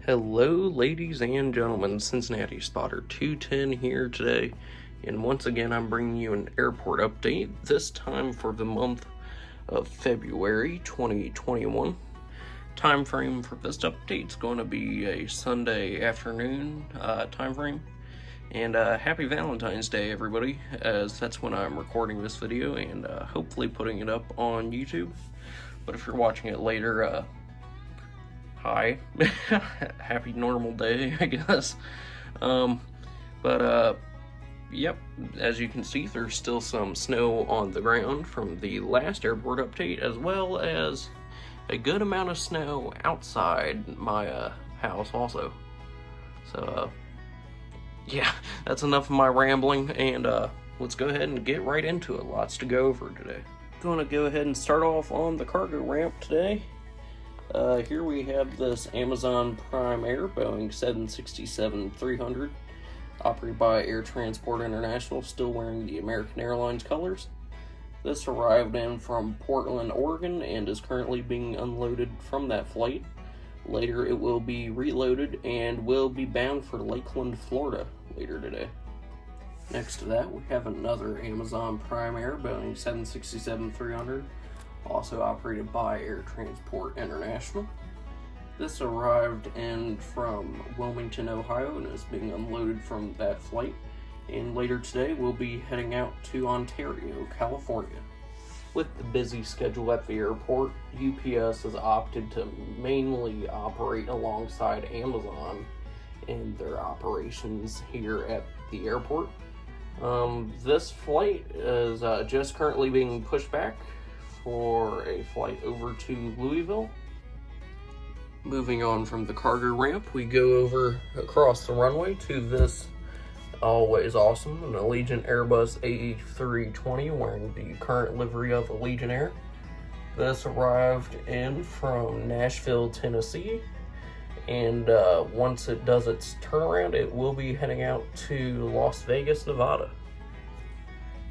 Hello ladies and gentlemen, Cincinnati Spotter 210 here today, and once again I'm bringing you an airport update, this time for the month of February 2021. Time frame for this update is going to be a Sunday afternoon time frame, and happy Valentine's Day everybody, as that's when I'm recording this video and hopefully putting it up on YouTube. But if you're watching it later, hi. Happy normal day, I guess. Yep, as you can see, there's still some snow on the ground from the last airport update, as well as a good amount of snow outside my house also. So yeah, that's enough of my rambling, and let's go ahead and get right into it. Lots to go over today. Gonna go ahead and start off on the cargo ramp today. Here we have this Amazon Prime Air Boeing 767-300, operated by Air Transport International, still wearing the American Airlines colors. This arrived in from Portland, Oregon, and is currently being unloaded from that flight. Later it will be reloaded and will be bound for Lakeland, Florida later today. Next to that, we have another Amazon Prime Air Boeing 767-300, also operated by Air Transport International. This arrived in from Wilmington, Ohio, and is being unloaded from that flight. And later today, we'll be heading out to Ontario, California. With the busy schedule at the airport, UPS has opted to mainly operate alongside Amazon in their operations here at the airport. This flight is just currently being pushed back for a flight over to Louisville. Moving on from the cargo ramp, we go over across the runway to this always awesome, an Allegiant Airbus A320 wearing the current livery of Allegiant Air. This arrived in from Nashville, Tennessee, and once it does its turnaround, it will be heading out to Las Vegas, Nevada.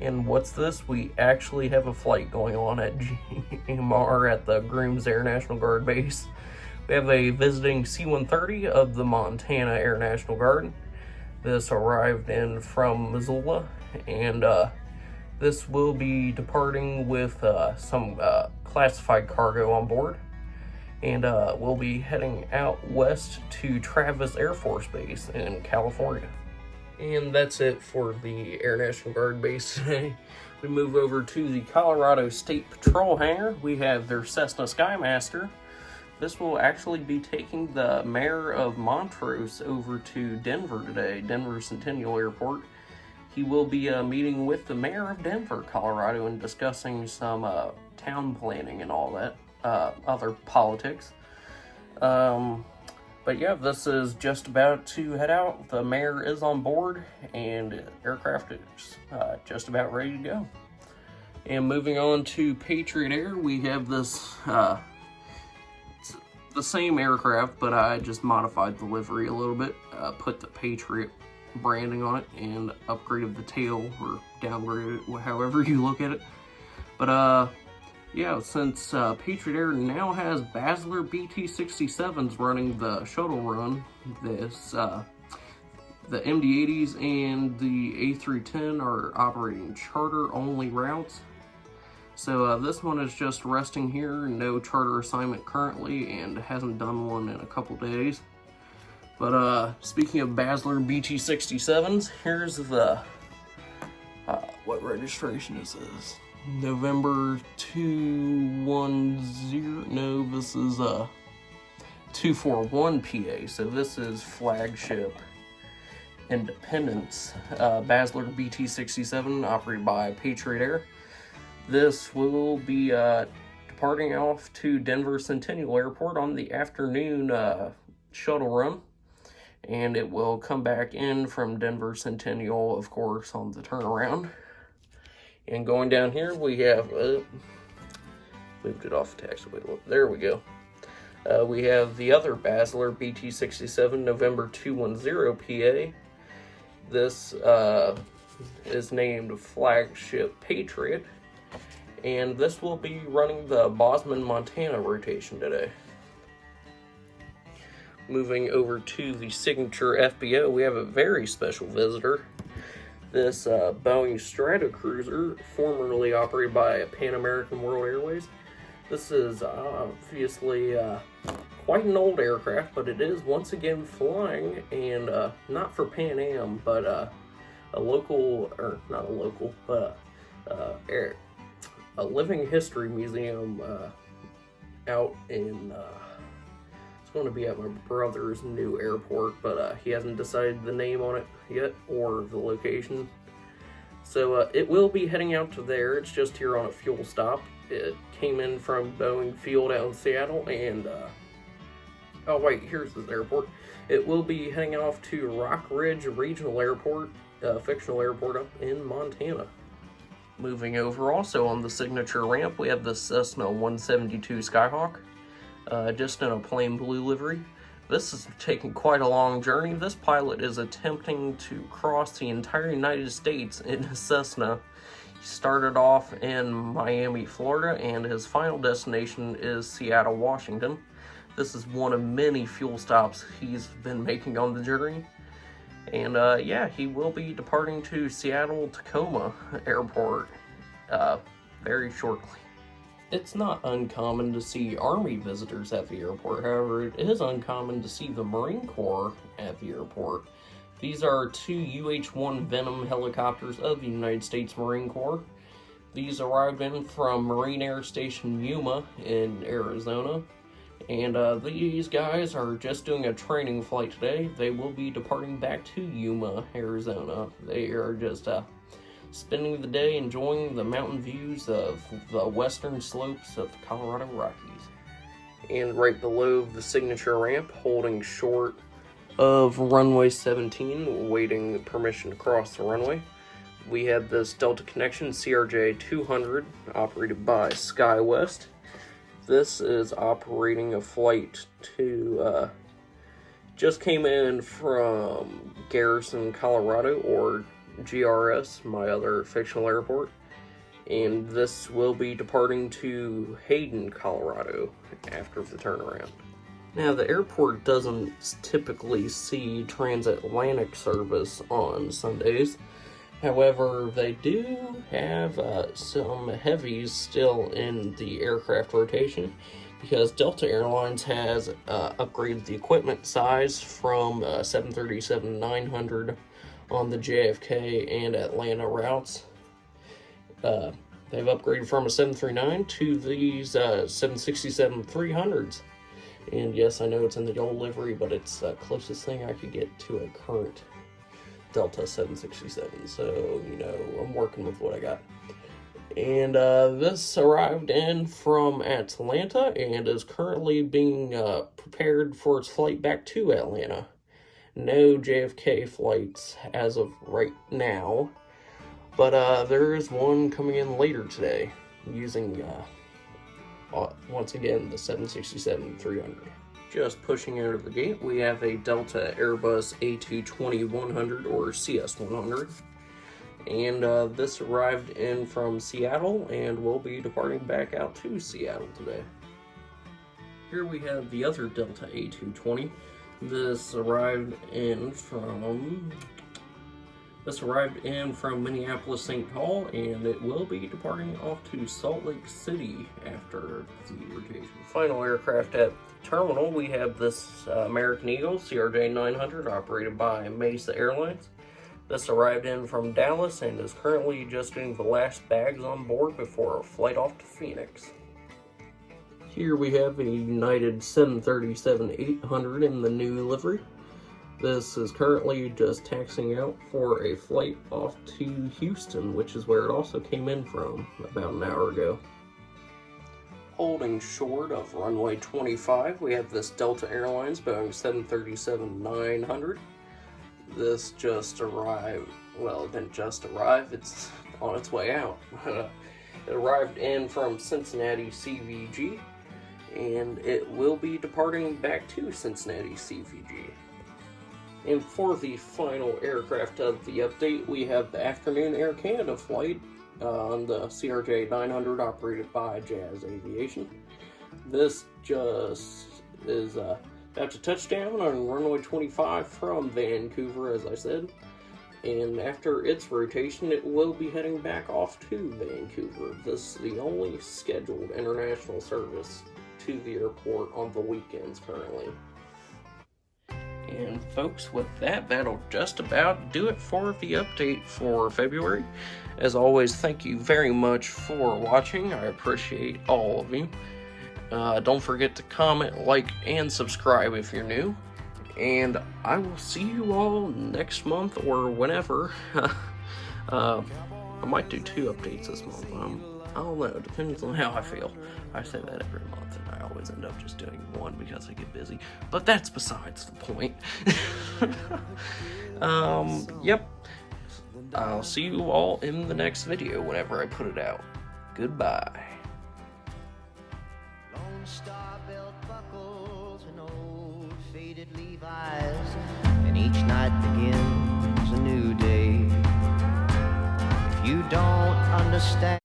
And what's this? We actually have a flight going on at GMR at the Grooms Air National Guard base. We have a visiting C-130 of the Montana Air National Guard. This arrived in from Missoula, and this will be departing with some classified cargo on board. And we'll be heading out west to Travis Air Force Base in California. And that's it for the Air National Guard base today. We move over to the Colorado State Patrol hangar. We have their Cessna Skymaster. This will actually be taking the mayor of Montrose over to Denver today, Denver Centennial Airport. He will be meeting with the mayor of Denver, Colorado, and discussing some town planning and all that, other politics. But yeah, this is just about to head out. The mayor is on board, and aircraft is just about ready to go. And moving on to Patriot Air, we have this, it's the same aircraft, but I just modified the livery a little bit, put the Patriot branding on it, and upgraded the tail, or downgraded it, however you look at it. But yeah, since Patriot Air now has Basler BT-67s running the shuttle run, this the MD-80s and the A310 are operating charter-only routes. So this one is just resting here, no charter assignment currently, and hasn't done one in a couple days. But speaking of Basler BT-67s, here's the, what registration is this? November 210, no, this is 241 PA, so this is flagship Independence Basler BT-67 operated by Patriot Air. This will be departing off to Denver Centennial Airport on the afternoon shuttle run, and it will come back in from Denver Centennial, of course, on the turnaround. And going down here, we have, moved it off the taxiway, there we go. We have the other Basler BT-67 November 210 PA. This is named Flagship Patriot, and this will be running the Bozeman, Montana rotation today. Moving over to the signature FBO, we have a very special visitor. This Boeing Stratocruiser, formerly operated by Pan American World Airways. This is obviously quite an old aircraft, but it is once again flying, and not for Pan Am, but a local, or not a local, but a living history museum out in, it's going to be at my brother's new airport, but he hasn't decided the name on it yet, or the location. So it will be heading out to there. It's just here on a fuel stop. It came in from Boeing Field out in Seattle, and oh wait, here's the airport. It will be heading off to Rock Ridge Regional Airport, fictional airport up in Montana. Moving over, also on the signature ramp, we have the Cessna 172 Skyhawk, just in a plain blue livery. This is taking quite a long journey. This pilot is attempting to cross the entire United States in a Cessna. He started off in Miami, Florida, and his final destination is Seattle, Washington. This is one of many fuel stops he's been making on the journey. And yeah, he will be departing to Seattle-Tacoma Airport very shortly. It's not uncommon to see Army visitors at the airport. However, it is uncommon to see the Marine Corps at the airport. These are two UH-1 Venom helicopters of the United States Marine Corps. These arrived in from Marine Air Station Yuma in Arizona. And these guys are just doing a training flight today. They will be departing back to Yuma, Arizona. They are just spending the day enjoying the mountain views of the western slopes of the Colorado Rockies. And right below the signature ramp, holding short of runway 17, awaiting permission to cross the runway, we have this Delta Connection CRJ-200, operated by Skywest. This is operating a flight to, just came in from Garrison, Colorado, or GRS, my other fictional airport, and this will be departing to Hayden, Colorado after the turnaround. Now, the airport doesn't typically see transatlantic service on Sundays. However, they do have some heavies still in the aircraft rotation, because Delta Airlines has upgraded the equipment size from 737-900 on the JFK and Atlanta routes. They've upgraded from a 739 to these 767-300s. And yes, I know it's in the old livery, but it's the closest thing I could get to a current Delta 767. So, you know, I'm working with what I got. And this arrived in from Atlanta and is currently being prepared for its flight back to Atlanta. No JFK flights as of right now, but there is one coming in later today using, once again, the 767-300. Just pushing out of the gate, we have a Delta Airbus A220-100 or CS-100. And this arrived in from Seattle and will be departing back out to Seattle today. Here we have the other Delta A220. This arrived in from Minneapolis, St. Paul, and it will be departing off to Salt Lake City after the rotation. Final aircraft at the terminal, we have this American Eagle CRJ-900, operated by Mesa Airlines. This arrived in from Dallas and is currently just getting the last bags on board before a flight off to Phoenix. Here we have a United 737-800 in the new livery. This is currently just taxiing out for a flight off to Houston, which is where it also came in from about an hour ago. Holding short of runway 25, we have this Delta Airlines Boeing 737-900. This just arrived, well, it didn't just arrive, it's on its way out. It arrived in from Cincinnati CVG, and it will be departing back to Cincinnati CVG. And for the final aircraft of the update, we have the afternoon Air Canada flight on the CRJ-900 operated by Jazz Aviation. This just is About to touch down on runway 25 from Vancouver, as I said. And after its rotation, it will be heading back off to Vancouver. This is the only scheduled international service to the airport on the weekends currently. And folks, with that, that'll just about do it for the update for February. As always, thank you very much for watching. I appreciate all of you. Don't forget to comment, like, and subscribe if you're new. And I will see you all next month or whenever. I might do 2 updates this month. I don't know. It depends on how I feel. I say that every month, and I always end up just doing 1 because I get busy. But that's besides the point. Yep. I'll see you all in the next video whenever I put it out. Goodbye. Lone Star belt buckles and old faded Levi's, and each night begins a new day. If you don't understand